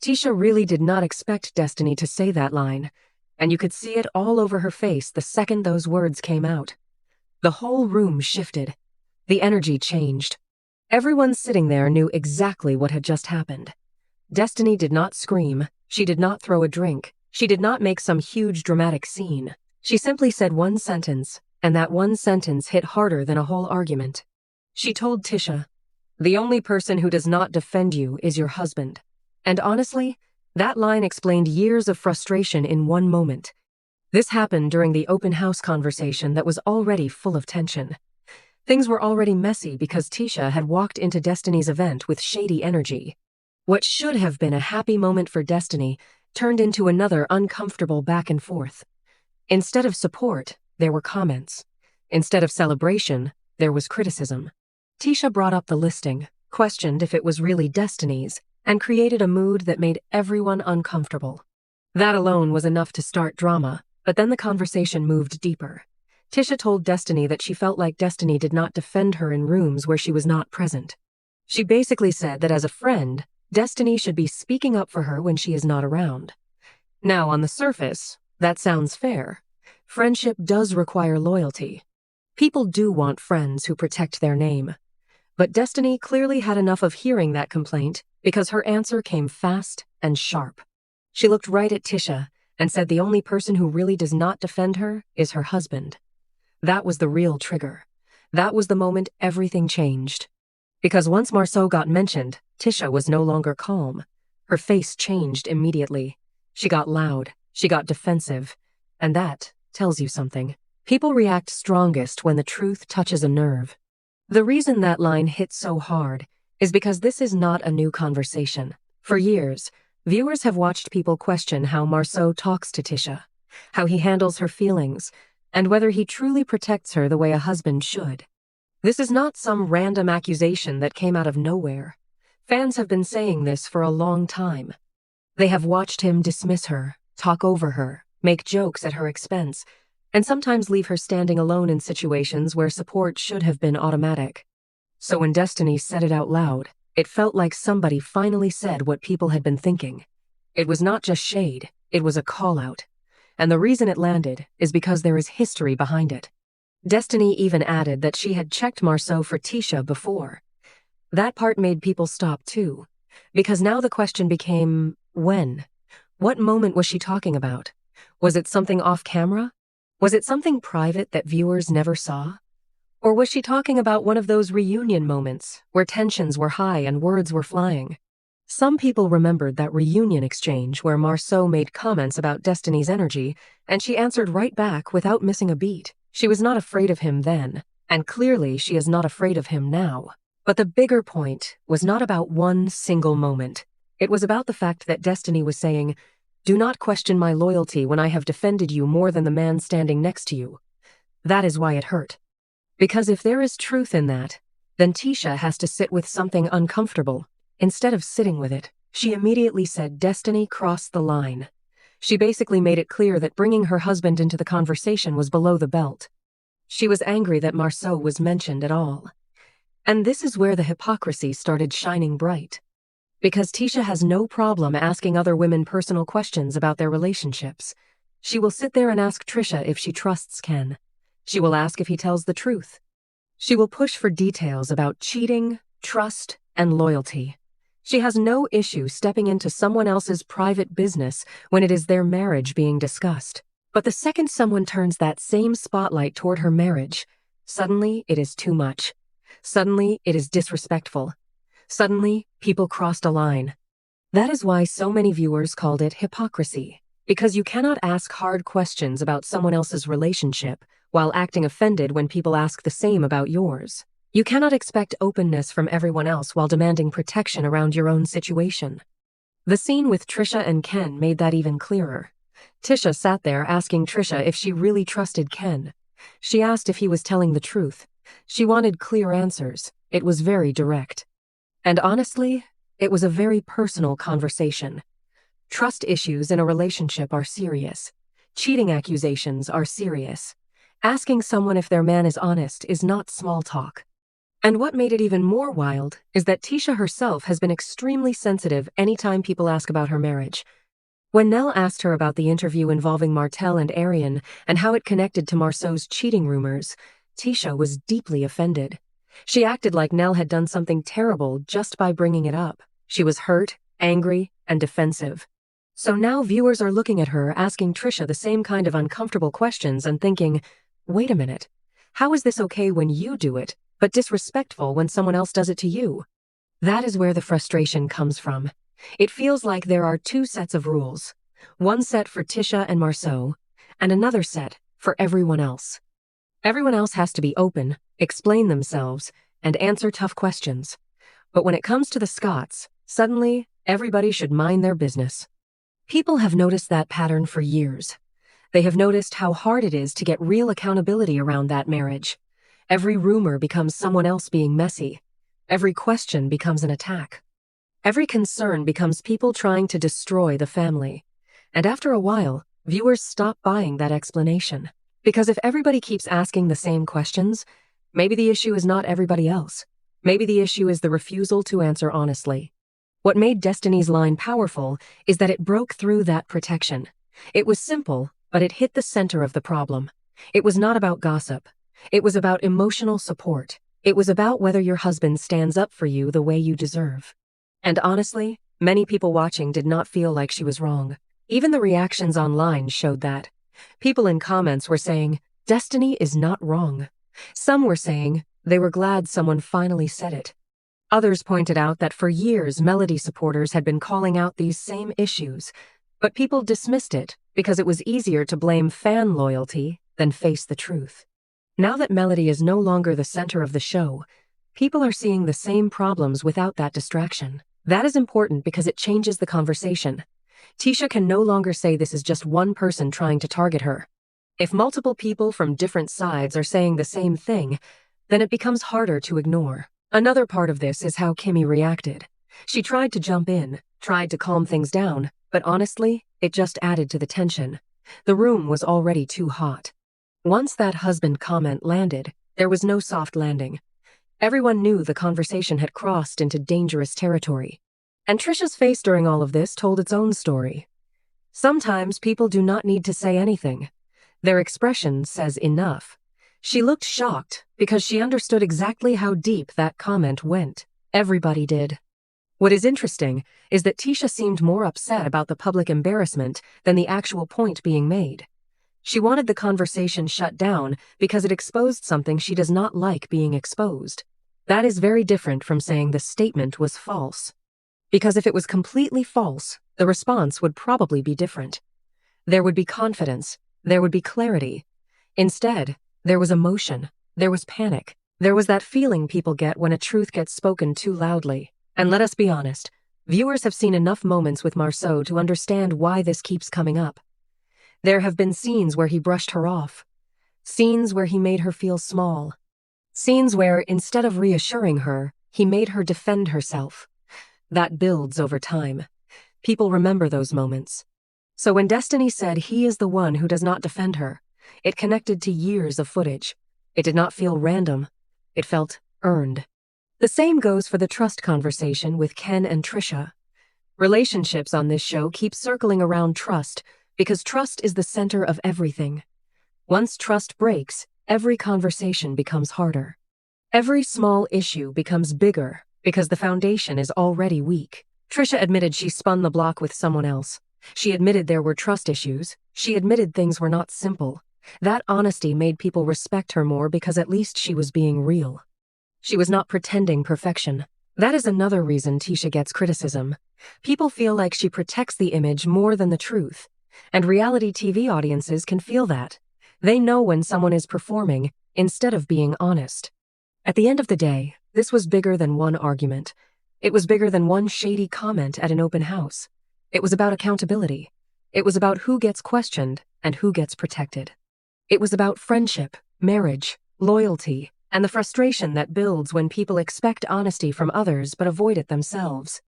Tisha really did not expect Destiny to say that line, and you could see it all over her face the second those words came out. The whole room shifted. The energy changed. Everyone sitting there knew exactly what had just happened. Destiny did not scream. She did not throw a drink. She did not make some huge dramatic scene. She simply said one sentence, and that one sentence hit harder than a whole argument. She told Tisha, "The only person who does not defend you is your husband." And honestly, that line explained years of frustration in one moment. This happened during the open house conversation that was already full of tension. Things were already messy because Tisha had walked into Destiny's event with shady energy. What should have been a happy moment for Destiny turned into another uncomfortable back and forth. Instead of support, there were comments. Instead of celebration, there was criticism. Tisha brought up the listing, questioned if it was really Destiny's, and created a mood that made everyone uncomfortable. That alone was enough to start drama, but then the conversation moved deeper. Tisha told Destiny that she felt like Destiny did not defend her in rooms where she was not present. She basically said that as a friend, Destiny should be speaking up for her when she is not around. Now, on the surface, that sounds fair. Friendship does require loyalty. People do want friends who protect their name. But Destiny clearly had enough of hearing that complaint because her answer came fast and sharp. She looked right at Tisha and said the only person who really does not defend her is her husband. That was the real trigger. That was the moment everything changed. Because once Marsau got mentioned, Tisha was no longer calm. Her face changed immediately. She got loud. She got defensive. And that tells you something. People react strongest when the truth touches a nerve. The reason that line hit so hard is because this is not a new conversation. For years, viewers have watched people question how Marsau talks to Tisha, how he handles her feelings, and whether he truly protects her the way a husband should. This is not some random accusation that came out of nowhere. Fans have been saying this for a long time. They have watched him dismiss her, talk over her, make jokes at her expense, and sometimes leave her standing alone in situations where support should have been automatic. So when Destiny said it out loud, it felt like somebody finally said what people had been thinking. It was not just shade, it was a call-out. And the reason it landed is because there is history behind it. Destiny even added that she had checked Marsau for Tisha before. That part made people stop too, because now the question became, when? What moment was she talking about? Was it something off camera? Was it something private that viewers never saw? Or was she talking about one of those reunion moments where tensions were high and words were flying? Some people remembered that reunion exchange where Marsau made comments about Destiny's energy, and she answered right back without missing a beat. She was not afraid of him then, and clearly she is not afraid of him now. But the bigger point was not about one single moment. It was about the fact that Destiny was saying, "Do not question my loyalty when I have defended you more than the man standing next to you." That is why it hurt. Because if there is truth in that, then Tisha has to sit with something uncomfortable. Instead of sitting with it, she immediately said Destiny crossed the line. She basically made it clear that bringing her husband into the conversation was below the belt. She was angry that Marsau was mentioned at all. And this is where the hypocrisy started shining bright. Because Tisha has no problem asking other women personal questions about their relationships. She will sit there and ask Trisha if she trusts Ken. She will ask if he tells the truth. She will push for details about cheating, trust, and loyalty. She has no issue stepping into someone else's private business when it is their marriage being discussed. But the second someone turns that same spotlight toward her marriage, suddenly it is too much. Suddenly it is disrespectful. Suddenly, people crossed a line. That is why so many viewers called it hypocrisy, because you cannot ask hard questions about someone else's relationship while acting offended when people ask the same about yours. You cannot expect openness from everyone else while demanding protection around your own situation. The scene with Trisha and Ken made that even clearer. Tisha sat there asking Trisha if she really trusted Ken. She asked if he was telling the truth. She wanted clear answers. It was very direct. And honestly, it was a very personal conversation. Trust issues in a relationship are serious. Cheating accusations are serious. Asking someone if their man is honest is not small talk. And what made it even more wild is that Tisha herself has been extremely sensitive anytime people ask about her marriage. When Nell asked her about the interview involving Martel and Arian and how it connected to Marsau's cheating rumors, Tisha was deeply offended. She acted like Nell had done something terrible just by bringing it up. She was hurt, angry, and defensive. So now viewers are looking at her asking Trisha the same kind of uncomfortable questions and thinking, wait a minute, how is this okay when you do it, but disrespectful when someone else does it to you? That is where the frustration comes from. It feels like there are two sets of rules, one set for Tisha and Marsau, and another set for everyone else. Everyone else has to be open, explain themselves, and answer tough questions. But when it comes to the Scotts, suddenly, everybody should mind their business. People have noticed that pattern for years. They have noticed how hard it is to get real accountability around that marriage. Every rumor becomes someone else being messy. Every question becomes an attack. Every concern becomes people trying to destroy the family. And after a while, viewers stop buying that explanation. Because if everybody keeps asking the same questions, maybe the issue is not everybody else. Maybe the issue is the refusal to answer honestly. What made Destiny's line powerful is that it broke through that protection. It was simple, but it hit the center of the problem. It was not about gossip. It was about emotional support. It was about whether your husband stands up for you the way you deserve. And honestly, many people watching did not feel like she was wrong. Even the reactions online showed that. People in comments were saying, Destiny is not wrong. Some were saying they were glad someone finally said it. Others pointed out that for years Melody supporters had been calling out these same issues, but people dismissed it because it was easier to blame fan loyalty than face the truth. Now that Melody is no longer the center of the show, people are seeing the same problems without that distraction. That is important because it changes the conversation. Tisha can no longer say this is just one person trying to target her. If multiple people from different sides are saying the same thing, then it becomes harder to ignore. Another part of this is how Kimmy reacted. She tried to jump in, tried to calm things down, but honestly, it just added to the tension. The room was already too hot. Once that husband comment landed, there was no soft landing. Everyone knew the conversation had crossed into dangerous territory. And Trisha's face during all of this told its own story. Sometimes people do not need to say anything. Their expression says enough. She looked shocked because she understood exactly how deep that comment went. Everybody did. What is interesting is that Tisha seemed more upset about the public embarrassment than the actual point being made. She wanted the conversation shut down because it exposed something she does not like being exposed. That is very different from saying the statement was false. Because if it was completely false, the response would probably be different. There would be confidence. There would be clarity. Instead, there was emotion. There was panic. There was that feeling people get when a truth gets spoken too loudly. And let us be honest, viewers have seen enough moments with Marsau to understand why this keeps coming up. There have been scenes where he brushed her off. Scenes where he made her feel small. Scenes where, instead of reassuring her, he made her defend herself. That builds over time. People remember those moments. So when Destiny said he is the one who does not defend her, it connected to years of footage. It did not feel random. It felt earned. The same goes for the trust conversation with Ken and Trisha. Relationships on this show keep circling around trust because trust is the center of everything. Once trust breaks, every conversation becomes harder. Every small issue becomes bigger because the foundation is already weak. Trisha admitted she spun the block with someone else. She admitted there were trust issues. She admitted things were not simple. That honesty made people respect her more because at least she was being real. She was not pretending perfection. That is another reason Tisha gets criticism. People feel like she protects the image more than the truth. And reality TV audiences can feel that. They know when someone is performing instead of being honest. At the end of the day, this was bigger than one argument. It was bigger than one shady comment at an open house. It was about accountability. It was about who gets questioned and who gets protected. It was about friendship, marriage, loyalty, and the frustration that builds when people expect honesty from others but avoid it themselves.